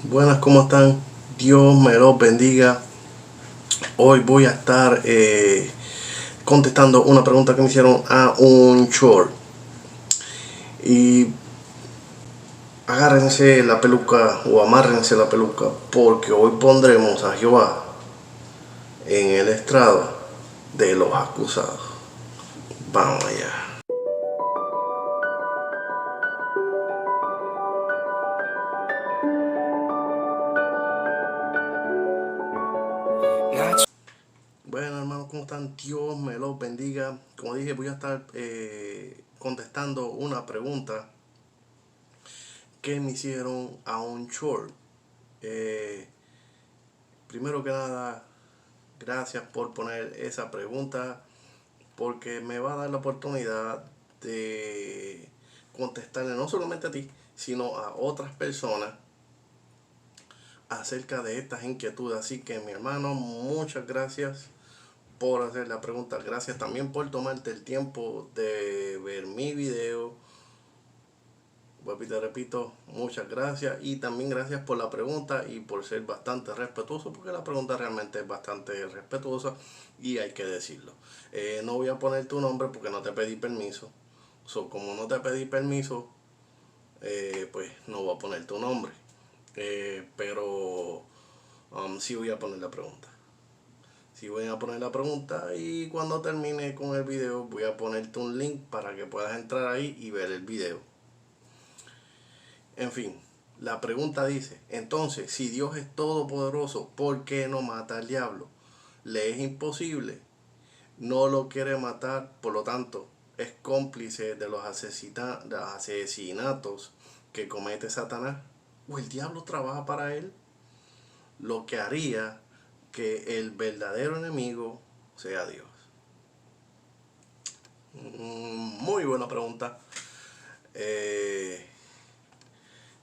Buenas, ¿cómo están? Dios me los bendiga. Hoy voy a estar contestando una pregunta que me hicieron a un short. Y agárrense la peluca o amárrense la peluca porque hoy pondremos a Jehová en el estrado de los acusados. Vamos allá. Bueno, hermanos, ¿cómo están? Dios me los bendiga. Como dije, voy a estar contestando una pregunta que me hicieron a un short. Eh, Primero que nada, gracias por poner esa pregunta porque me va a dar la oportunidad de contestarle no solamente a ti, sino a otras personas acerca de estas inquietudes. Así que mi hermano, muchas gracias por hacer la pregunta. Gracias también por tomarte el tiempo de ver mi video. Vuelvo y te repito, muchas gracias y también gracias por la pregunta y por ser bastante respetuoso, porque la pregunta realmente es bastante respetuosa y hay que decirlo. No voy a poner tu nombre porque no te pedí permiso. Como no te pedí permiso, pues no voy a poner tu nombre. Pero sí voy a poner la pregunta. Sí voy a poner la pregunta y cuando termine con el video voy a ponerte un link para que puedas entrar ahí y ver el video. En fin, la pregunta dice, entonces, si Dios es todopoderoso, ¿por qué no mata al diablo? Le es imposible, no lo quiere matar, por lo tanto, es cómplice de los asesinatos que comete Satanás. ¿O el diablo trabaja para él? Lo que haría que el verdadero enemigo sea Dios. Muy buena pregunta. Eh,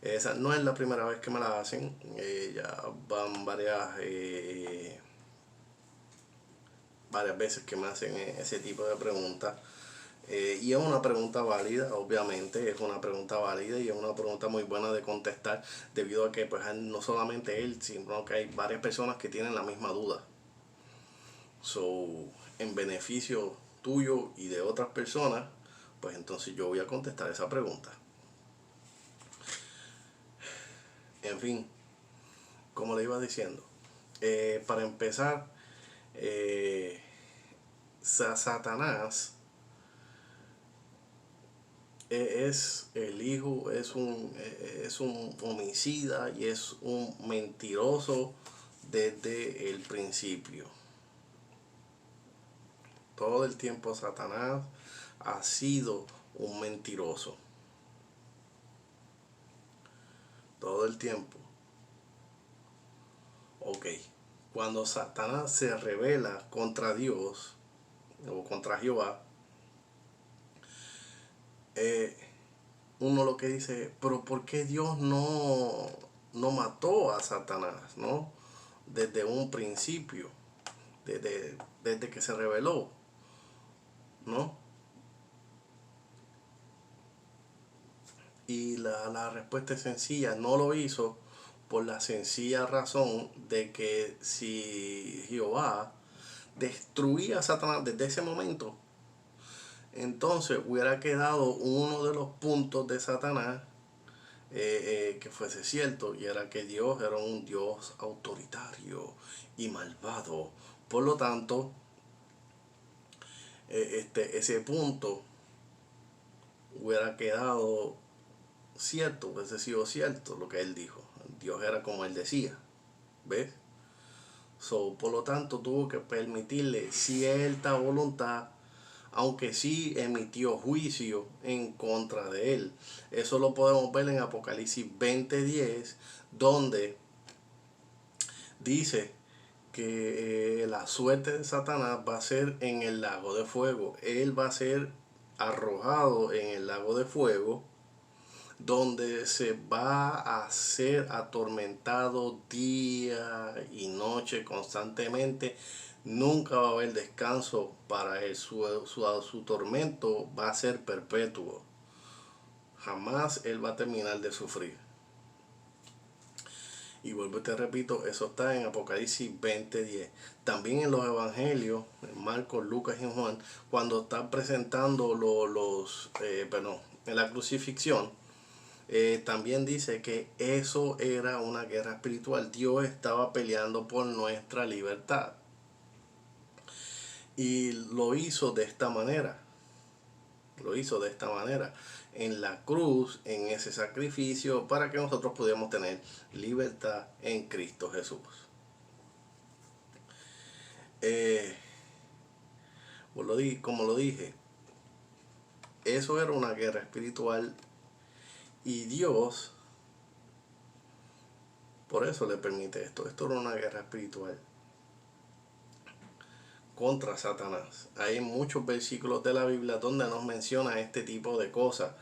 Esa no es la primera vez que me la hacen, ya van varias veces que me hacen ese tipo de preguntas. Y es una pregunta válida, obviamente, es una pregunta válida y es una pregunta muy buena de contestar, debido a que pues no solamente él, sino que hay varias personas que tienen la misma duda. En beneficio tuyo y de otras personas, pues entonces yo voy a contestar esa pregunta. En fin, como le iba diciendo, para empezar, eh, Satanás es el hijo, es un homicida y es un mentiroso desde el principio. Todo el tiempo Satanás ha sido un mentiroso. Todo el tiempo. Ok. Cuando Satanás se revela contra Dios o contra Jehová, eh, uno lo que dice, pero ¿por qué Dios no mató a Satanás, no? Desde un principio, desde que se reveló, ¿no? Y la respuesta es sencilla, no lo hizo por la sencilla razón de que si Jehová destruía a Satanás desde ese momento, entonces hubiera quedado uno de los puntos de Satanás que fuese cierto, y era que Dios era un Dios autoritario y malvado. Por lo tanto, ese punto hubiera quedado cierto, hubiese sido cierto lo que él dijo. Dios era como él decía, ¿ves? Por lo tanto, tuvo que permitirle cierta voluntad, aunque sí emitió juicio en contra de él. Eso lo podemos ver en Apocalipsis 20:10, donde dice que la suerte de Satanás va a ser en el lago de fuego. Él va a ser arrojado en el lago de fuego, donde se va a ser atormentado día y noche constantemente. Nunca va a haber descanso para él. Su tormento va a ser perpetuo. Jamás él va a terminar de sufrir. Y vuelvo y te repito, eso está en Apocalipsis 20:10. También en los evangelios, en Marcos, Lucas y Juan, cuando están presentando en la crucifixión, también dice que eso era una guerra espiritual. Dios estaba peleando por nuestra libertad. Y lo hizo de esta manera. Lo hizo de esta manera. En la cruz, en ese sacrificio, para que nosotros pudiéramos tener libertad en Cristo Jesús. Como lo dije, eso era una guerra espiritual y Dios por eso le permite esto. Esto era una guerra espiritual contra Satanás. Hay muchos versículos de la Biblia donde nos menciona este tipo de cosas,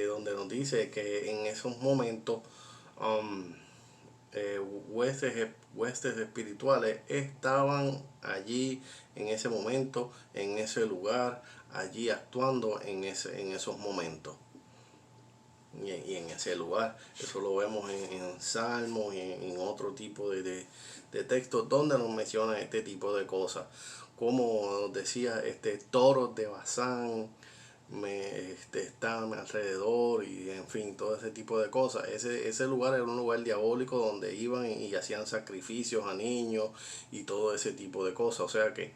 donde nos dice que en esos momentos huestes espirituales estaban allí en ese momento, en ese lugar, allí actuando en esos momentos. Y en ese lugar, eso lo vemos en Salmos y en otro tipo de textos donde nos menciona este tipo de cosas, como decía, toros de Bazán están alrededor, y en fin, todo ese tipo de cosas. Ese lugar era un lugar diabólico donde iban y hacían sacrificios a niños y todo ese tipo de cosas. O sea que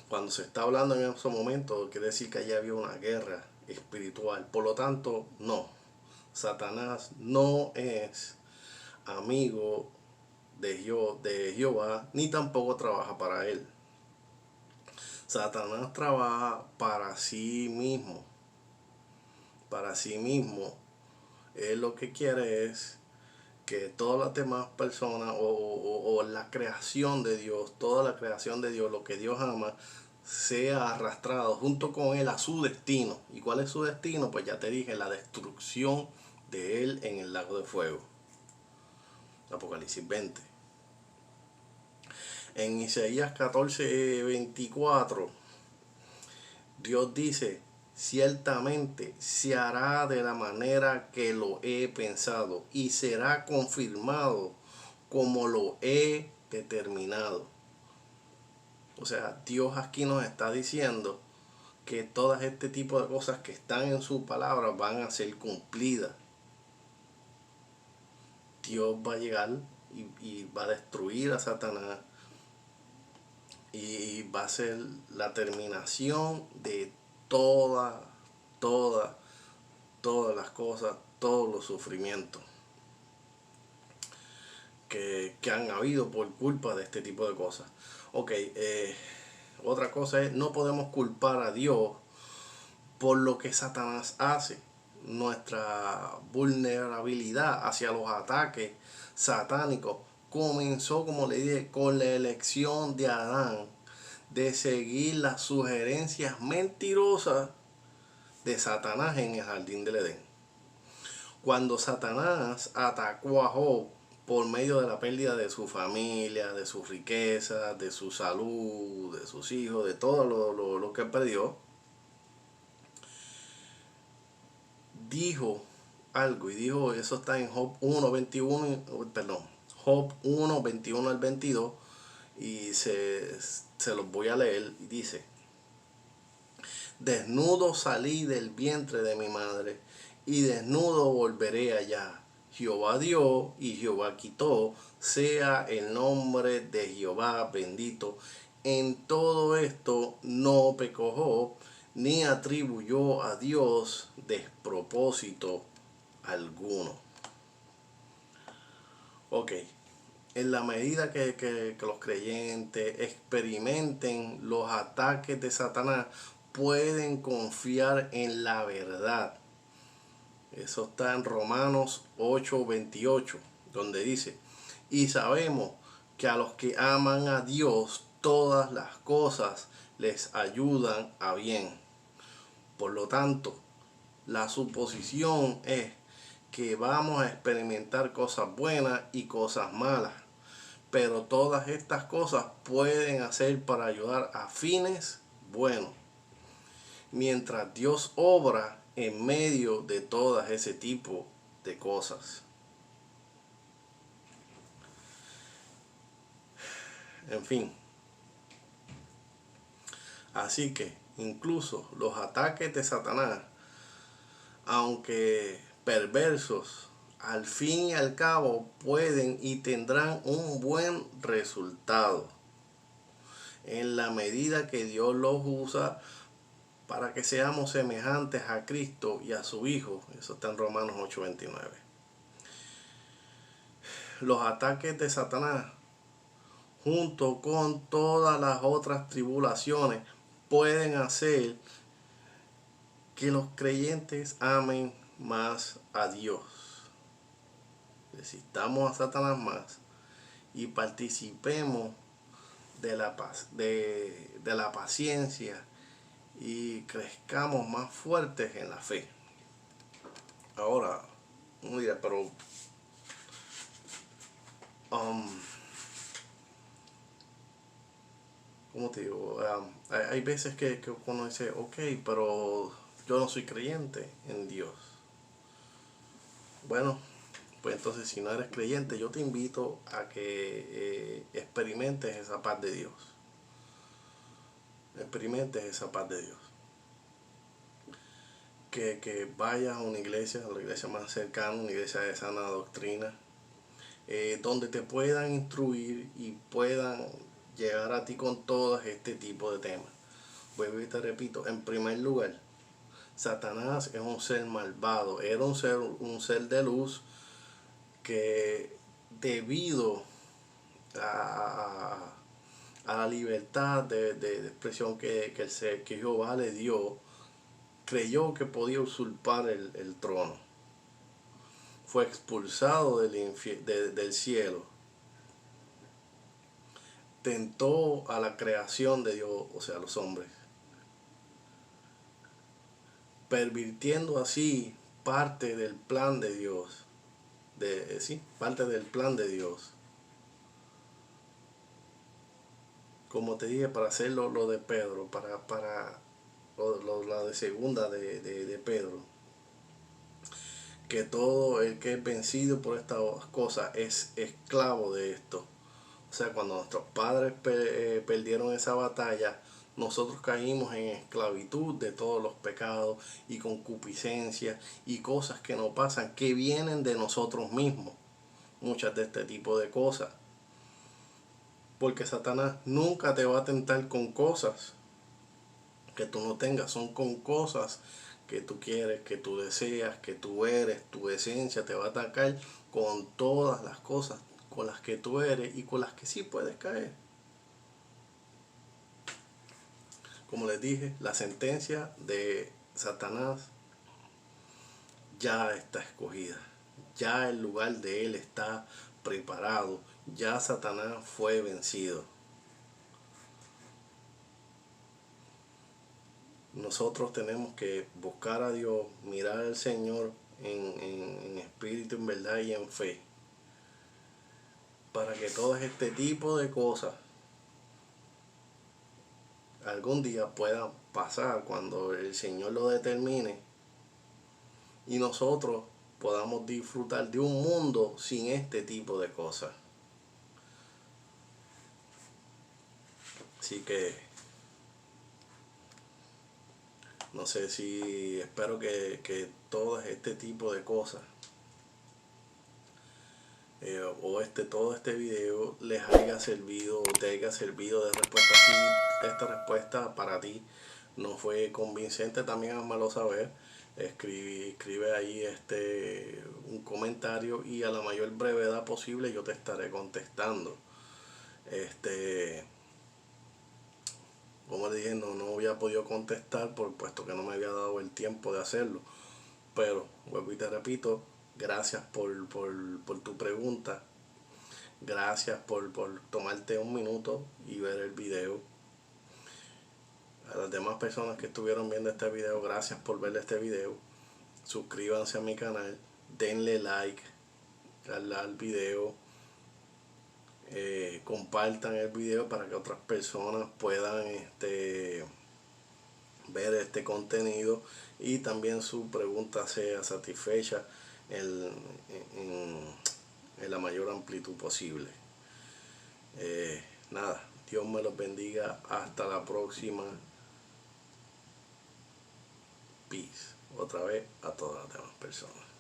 cuando se está hablando en esos momentos, quiere decir que allá había una guerra espiritual. Por lo tanto, no, Satanás no es amigo de Jehová, ni tampoco trabaja para él. Satanás trabaja para sí mismo. Para sí mismo. Él lo que quiere es que todas las demás personas o la creación de Dios, toda la creación de Dios, lo que Dios ama, sea arrastrado junto con él a su destino. ¿Y cuál es su destino? Pues ya te dije, la destrucción de él en el lago de fuego. Apocalipsis 20. En Isaías 14:24, Dios dice: ciertamente se hará de la manera que lo he pensado y será confirmado como lo he determinado. O sea, Dios aquí nos está diciendo que todas este tipo de cosas que están en su palabra van a ser cumplidas. Dios va a llegar y va a destruir a Satanás, y va a ser la terminación de todas las cosas, todos los sufrimientos que han habido por culpa de este tipo de cosas. Ok, otra cosa es, no podemos culpar a Dios por lo que Satanás hace. Nuestra vulnerabilidad hacia los ataques satánicos comenzó, como le dije, con la elección de Adán de seguir las sugerencias mentirosas de Satanás en el jardín del Edén. Cuando Satanás atacó a Job por medio de la pérdida de su familia, de sus riquezas, de su salud, de sus hijos, de todo lo que perdió, dijo algo, y dijo, eso está en Job 1:21 al 22, y se los voy a leer, y dice: desnudo salí del vientre de mi madre, y desnudo volveré allá. Jehová dio y Jehová quitó, sea el nombre de Jehová bendito. En todo esto no pecó Job, ni atribuyó a Dios despropósito alguno. Ok, en la medida que los creyentes experimenten los ataques de Satanás, pueden confiar en la verdad. Eso está en Romanos 8:28, donde dice: y sabemos que a los que aman a Dios, todas las cosas les ayudan a bien. Por lo tanto, la suposición es que vamos a experimentar cosas buenas y cosas malas, pero todas estas cosas pueden hacer para ayudar a fines buenos, mientras Dios obra en medio de todas ese tipo de cosas. En fin. Así que incluso los ataques de Satanás, aunque perversos, al fin y al cabo pueden y tendrán un buen resultado en la medida que Dios los usa para que seamos semejantes a Cristo y a su Hijo. Eso está en Romanos 8:29. Los ataques de Satanás, junto con todas las otras tribulaciones, pueden hacer que los creyentes amen más a Dios. Necesitamos a Satanás más y participemos de la paciencia y crezcamos más fuertes en la fe. Ahora, uno dirá, pero ¿cómo te digo? Hay veces que uno dice, ok, pero yo no soy creyente en Dios. Bueno, pues entonces si no eres creyente, yo te invito a que experimentes esa paz de Dios. Experimentes esa paz de Dios. Que vayas a una iglesia, a la iglesia más cercana, una iglesia de sana doctrina, donde te puedan instruir y puedan llegar a ti con todo este tipo de temas. Vuelvo y te repito, en primer lugar, Satanás es un ser malvado, era un ser de luz que debido a la libertad de expresión que Jehová le dio, creyó que podía usurpar el trono. Fue expulsado del cielo. Tentó a la creación de Dios, o sea, a los hombres, pervirtiendo así parte del plan de Dios. Parte del plan de Dios. Como te dije, para hacer lo de Pedro, para la de segunda de Pedro, que todo el que es vencido por estas cosas es esclavo de esto. O sea, cuando nuestros padres perdieron esa batalla, nosotros caímos en esclavitud de todos los pecados y concupiscencias y cosas que no pasan, que vienen de nosotros mismos. Muchas de este tipo de cosas. Porque Satanás nunca te va a tentar con cosas que tú no tengas, son con cosas que tú quieres, que tú deseas, que tú eres, tu esencia te va a atacar con todas las cosas con las que tú eres y con las que sí puedes caer. Como les dije, la sentencia de Satanás ya está escogida, ya el lugar de él está preparado, ya Satanás fue vencido. Nosotros tenemos que buscar a Dios, mirar al Señor en espíritu, en verdad y en fe, para que todo este tipo de cosas algún día puedan pasar cuando el Señor lo determine y nosotros podamos disfrutar de un mundo sin este tipo de cosas. Así que no sé, si espero que todo este tipo de cosas todo este video les haya servido, te haya servido de respuesta. Si esta respuesta para ti no fue convincente, también házmelo saber. Escribe ahí un comentario y a la mayor brevedad posible yo te estaré contestando. Como le dije, no había podido contestar puesto que no me había dado el tiempo de hacerlo, pero vuelvo y te repito, gracias por tu pregunta. Gracias por tomarte un minuto y ver el video. A las demás personas que estuvieron viendo este video, gracias por ver este video. Suscríbanse a mi canal, denle like al video, compartan el video para que otras personas puedan ver este contenido y también su pregunta sea satisfecha en la mayor amplitud posible. nada, Dios me los bendiga. Hasta la próxima. Peace. Otra vez a todas las demás personas.